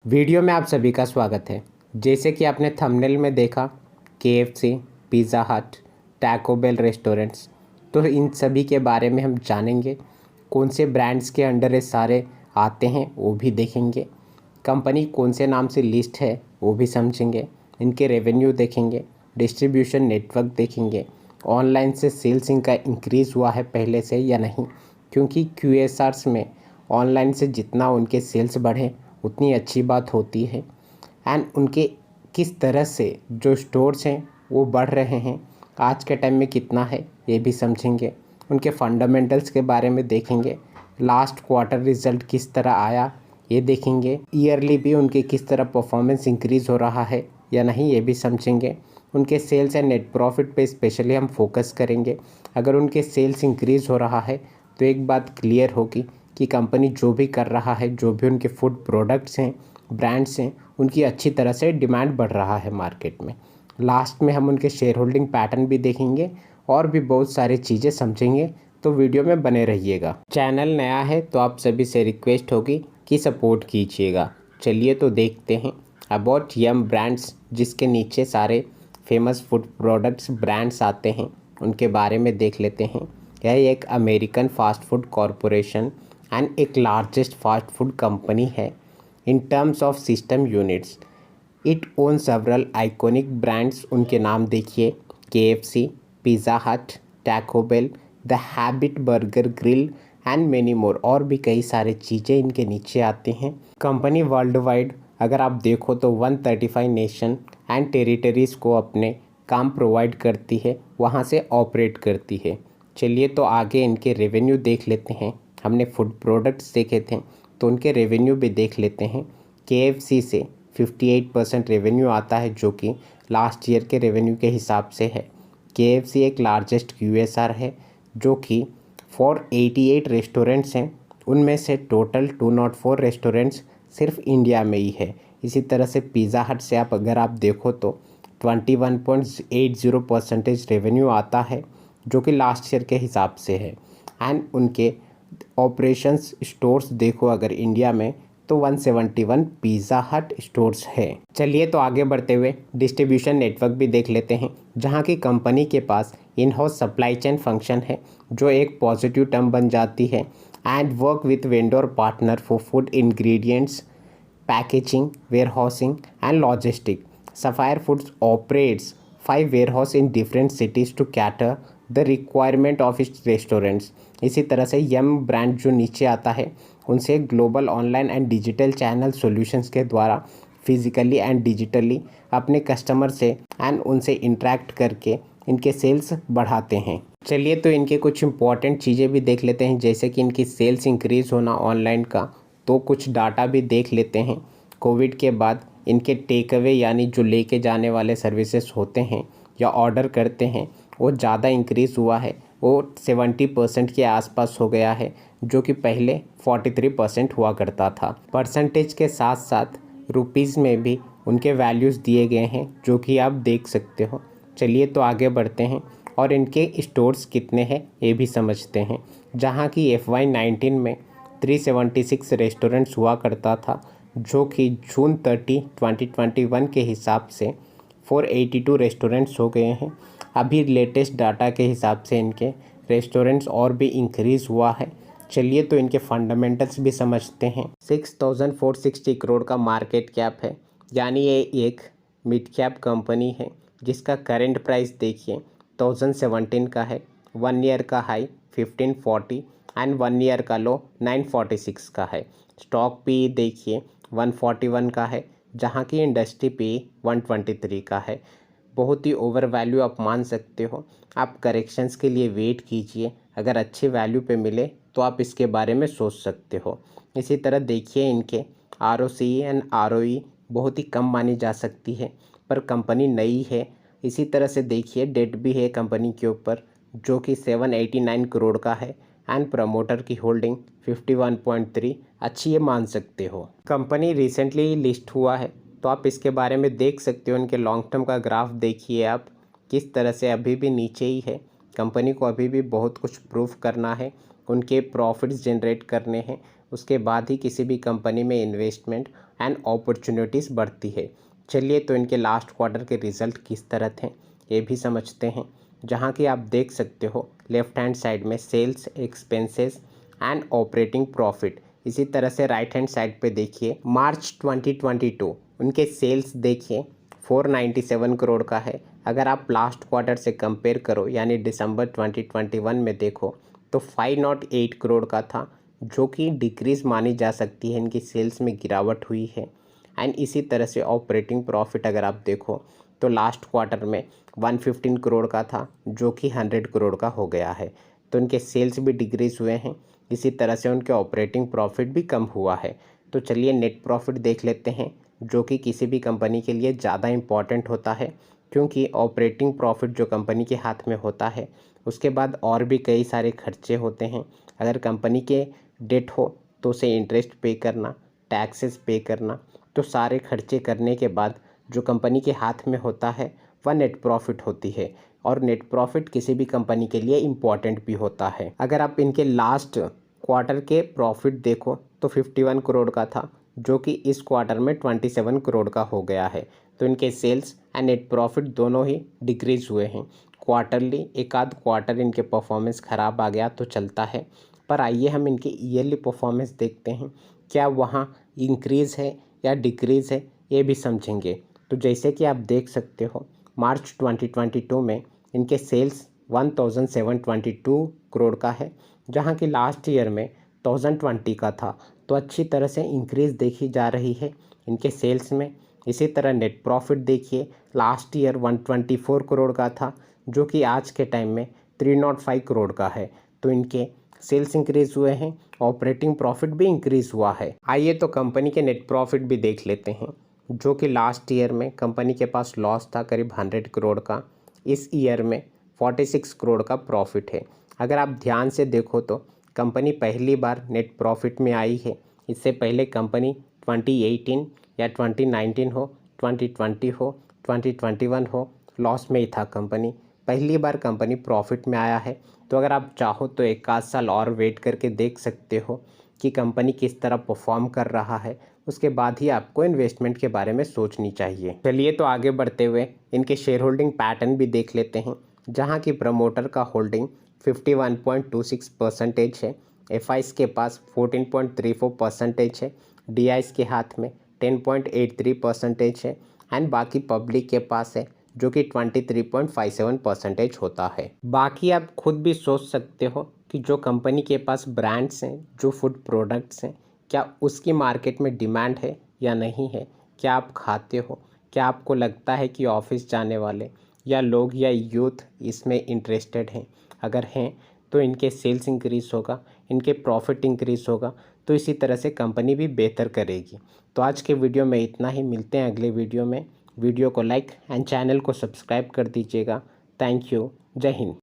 Video में आप सभी का स्वागत है। जैसे कि आपने थंबनेल में देखा, KFC, Pizza Hut, Taco bell restaurants, तो इन सभी के बारे में हम जानेंगे। कौन से ब्रांड्स के अंडर ये सारे आते हैं वो भी देखेंगे। कंपनी कौन से नाम से लिस्ट है वो भी समझेंगे। इनके रेवेन्यू देखेंगे, डिस्ट्रीब्यूशन नेटवर्क देखेंगे, ऑनलाइन से सेल्स इनका इंक्रीज़ हुआ है पहले से या नहीं, क्योंकि क्यूएसआर्स में ऑनलाइन से जितना उनके सेल्स बढ़े उतनी अच्छी बात होती है। एंड उनके किस तरह से जो स्टोर्स हैं वो बढ़ रहे हैं, आज के टाइम में कितना है ये भी समझेंगे। उनके फंडामेंटल्स के बारे में देखेंगे, लास्ट क्वार्टर रिज़ल्ट किस तरह आया ये देखेंगे। ईयरली भी उनके किस तरह परफॉर्मेंस इंक्रीज़ हो रहा है या नहीं ये भी समझेंगे। उनके सेल्स एंड नेट प्रॉफिट पे स्पेशली हम फोकस करेंगे। अगर उनके सेल्स इंक्रीज़ हो रहा है तो एक बात क्लियर होगी कि कंपनी जो भी कर रहा है, जो भी उनके फूड प्रोडक्ट्स हैं, ब्रांड्स हैं, उनकी अच्छी तरह से डिमांड बढ़ रहा है मार्केट में। लास्ट में हम उनके शेयर होल्डिंग पैटर्न भी देखेंगे और भी बहुत सारी चीज़ें समझेंगे, तो वीडियो में बने रहिएगा। चैनल नया है तो आप सभी से रिक्वेस्ट होगी कि सपोर्ट कीजिएगा। चलिए तो देखते हैं अबाउट यम ब्रांड्स, जिसके नीचे सारे फेमस फूड प्रोडक्ट्स ब्रांड्स आते हैं, उनके बारे में देख लेते हैं। यह एक American fast food corporation and एक लार्जेस्ट फास्ट फूड कंपनी है in terms of system units. It own several iconic brands. उनके नाम देखिए, KFC, Pizza Hut, Taco Bell, the Habit Burger Grill and many more. और भी कई सारे चीज़ें इनके नीचे आती हैं। कंपनी वर्ल्ड वाइड अगर आप देखो तो 135 नेशन एंड टेरिटरीज़ को अपने काम प्रोवाइड करती है, वहाँ से ऑपरेट करती है। चलिए तो आगे इनके रेवेन्यू देख लेते हैं। हमने फूड प्रोडक्ट्स देखे थे तो उनके रेवेन्यू भी देख लेते हैं। केएफसी से 58% रेवेन्यू आता है, जो कि लास्ट ईयर के रेवेन्यू के हिसाब से है। केएफसी एक लार्जेस्ट क्यूएसआर है, जो कि 488 रेस्टोरेंट्स हैं। उनमें से टोटल 204 रेस्टोरेंट्स सिर्फ इंडिया में ही है। इसी तरह से पिज़्ज़ा हट से अगर आप देखो तो 21.80% रेवेन्यू आता है, जो कि लास्ट ईयर के हिसाब से है। एंड उनके ऑपरेशंस स्टोर्स देखो अगर इंडिया में तो 171 पिज़्ज़ा हट स्टोर्स है। चलिए तो आगे बढ़ते हुए डिस्ट्रीब्यूशन नेटवर्क भी देख लेते हैं, जहां की कंपनी के पास in house supply chain function है, जो एक पॉजिटिव टर्म बन जाती है। And work with vendor partner for food ingredients, packaging, warehousing and logistic. Sapphire Foods operates 5 warehouse in different cities to cater the requirement of its restaurants. इसी तरह से यम brand जो नीचे आता है, उनसे global online and digital channel solutions के द्वारा फिजिकली एंड डिजिटली अपने कस्टमर से एंड उनसे इंटरेक्ट करके इनके सेल्स बढ़ाते हैं। चलिए तो इनके कुछ इंपॉर्टेंट चीज़ें भी देख लेते हैं, जैसे कि इनकी सेल्स इंक्रीज़ होना ऑनलाइन का, तो कुछ डाटा भी देख लेते हैं। कोविड के बाद इनके टेक अवे यानी जो लेके जाने वाले सर्विसेज होते हैं या ऑर्डर करते हैं, वो ज़्यादा इंक्रीज़ हुआ है। वो 70% के आसपास हो गया है, जो कि पहले 43% हुआ करता था। परसेंटेज के साथ साथ रुपीज़ में भी उनके वैल्यूज़ दिए गए हैं, जो कि आप देख सकते हो। चलिए तो आगे बढ़ते हैं और इनके स्टोर्स कितने हैं ये भी समझते हैं। जहां की FY19 में 376 रेस्टोरेंट्स हुआ करता था, जो कि जून 30, 2021 के हिसाब से 482 रेस्टोरेंट्स हो गए हैं। अभी लेटेस्ट डाटा के हिसाब से इनके रेस्टोरेंट्स और भी इंक्रीज़ हुआ है। चलिए तो इनके फंडामेंटल्स भी समझते हैं। 6460 करोड़ का मार्केट कैप है, यानी ये एक मिड कैप कंपनी है, जिसका करेंट प्राइस देखिए 1017 का है। 1 ईयर का हाई 1540 एंड 1 ईयर का लो 946 का है। स्टॉक पी देखिए 141 का है, जहाँ की इंडस्ट्री पी 123 का है। बहुत ही ओवर वैल्यू आप मान सकते हो। आप करेक्शंस के लिए वेट कीजिए, अगर अच्छी वैल्यू पे मिले तो आप इसके बारे में सोच सकते हो। इसी तरह देखिए इनके ROC एंड ROE बहुत ही कम मानी जा सकती है, पर कंपनी नई है। इसी तरह से देखिए डेट भी है कंपनी के ऊपर, जो कि 789 करोड़ का है। एंड प्रमोटर की होल्डिंग 51.3 अच्छी ये मान सकते हो। कंपनी रिसेंटली लिस्ट हुआ है, तो आप इसके बारे में देख सकते हो। इनके लॉन्ग टर्म का ग्राफ देखिए आप, किस तरह से अभी भी नीचे ही है। कंपनी को अभी भी बहुत कुछ प्रूव करना है, उनके प्रॉफिट्स जनरेट करने हैं, उसके बाद ही किसी भी कंपनी में इन्वेस्टमेंट एंड अपॉर्चुनिटीज़ बढ़ती है। चलिए तो इनके लास्ट क्वार्टर के रिज़ल्ट किस तरह थे ये भी समझते हैं। जहाँ कि आप देख सकते हो लेफ्ट हैंड साइड में sales, expenses and operating profit. इसी तरह से राइट हैंड साइड पे देखिए मार्च 2022 उनके सेल्स देखिए 497 करोड़ का है। अगर आप लास्ट क्वार्टर से कंपेयर करो यानी दिसंबर 2021 में देखो तो 508 करोड़ का था, जो कि डिक्रीज़ मानी जा सकती है, इनकी सेल्स में गिरावट हुई है। एंड इसी तरह से ऑपरेटिंग प्रॉफिट अगर आप देखो तो लास्ट क्वार्टर में 115 करोड़ का था, जो कि 100 करोड़ का हो गया है। तो इनके सेल्स भी डिक्रीज़ हुए हैं, इसी तरह से उनके ऑपरेटिंग प्रॉफिट भी कम हुआ है। तो चलिए नेट प्रॉफिट देख लेते हैं, जो कि किसी भी कंपनी के लिए ज़्यादा इम्पॉर्टेंट होता है, क्योंकि ऑपरेटिंग प्रॉफिट जो कंपनी के हाथ में होता है उसके बाद और भी कई सारे खर्चे होते हैं। अगर कंपनी के डेट हो तो उसे इंटरेस्ट पे करना, टैक्सेस पे करना, तो सारे खर्चे करने के बाद जो कंपनी के हाथ में होता है वह नेट प्रॉफिट होती है। और नेट प्रॉफिट किसी भी कंपनी के लिए इम्पॉर्टेंट भी होता है। अगर आप इनके लास्ट क्वार्टर के प्रॉफिट देखो तो 51 करोड़ का था, जो कि इस क्वार्टर में 27 करोड़ का हो गया है। तो इनके सेल्स एंड नेट प्रॉफिट दोनों ही डिक्रीज हुए हैं क्वार्टरली। एक आध क्वार्टर इनके परफॉर्मेंस ख़राब आ गया तो चलता है, पर आइए हम इनके ईयरली परफॉर्मेंस देखते हैं, क्या वहाँ इंक्रीज़ है या डिक्रीज़ है ये भी समझेंगे। तो जैसे कि आप देख सकते हो मार्च 2022 में इनके सेल्स 1722 करोड़ का है, जहाँ की लास्ट ईयर में 1020 का था। तो अच्छी तरह से इंक्रीज़ देखी जा रही है इनके सेल्स में। इसी तरह नेट प्रॉफिट देखिए लास्ट ईयर 124 करोड़ का था, जो कि आज के टाइम में 305 करोड़ का है। तो इनके सेल्स इंक्रीज़ हुए हैं, ऑपरेटिंग प्रॉफिट भी इंक्रीज़ हुआ है। आइए तो कंपनी के नेट प्रॉफिट भी देख लेते हैं, जो कि लास्ट ईयर में कंपनी के पास लॉस था करीब 100 करोड़ का। इस ईयर में 46 करोड़ का प्रॉफिट है। अगर आप ध्यान से देखो तो कंपनी पहली बार नेट प्रॉफिट में आई है। इससे पहले कंपनी 2018 या 2019 हो, 2020 हो, 2021 हो, लॉस में ही था कंपनी। पहली बार कंपनी प्रॉफिट में आया है। तो अगर आप चाहो तो एक आध साल और वेट करके देख सकते हो कि कंपनी किस तरह परफॉर्म कर रहा है, उसके बाद ही आपको इन्वेस्टमेंट के बारे में सोचनी चाहिए। चलिए तो आगे बढ़ते हुए इनके शेयर होल्डिंग पैटर्न भी देख लेते हैं, जहां की प्रमोटर का होल्डिंग 51.26% है, एफआईज के पास 14.34% है, डीआईज के हाथ में 10.83% है एंड बाकी पब्लिक के पास है, जो कि 23.57% होता है। बाकी आप खुद भी सोच सकते हो कि जो कंपनी के पास ब्रांड्स हैं, जो फूड प्रोडक्ट्स हैं, क्या उसकी मार्केट में डिमांड है या नहीं है। क्या आप खाते हो, क्या आपको लगता है कि ऑफिस जाने वाले या लोग या यूथ इसमें इंटरेस्टेड हैं। अगर हैं तो इनके सेल्स इंक्रीज़ होगा, इनके प्रॉफिट इंक्रीज़ होगा, तो इसी तरह से कंपनी भी बेहतर करेगी। तो आज के वीडियो में इतना ही, मिलते हैं अगले वीडियो में। वीडियो को लाइक एंड चैनल को सब्सक्राइब कर दीजिएगा। Thank you. जय हिंद।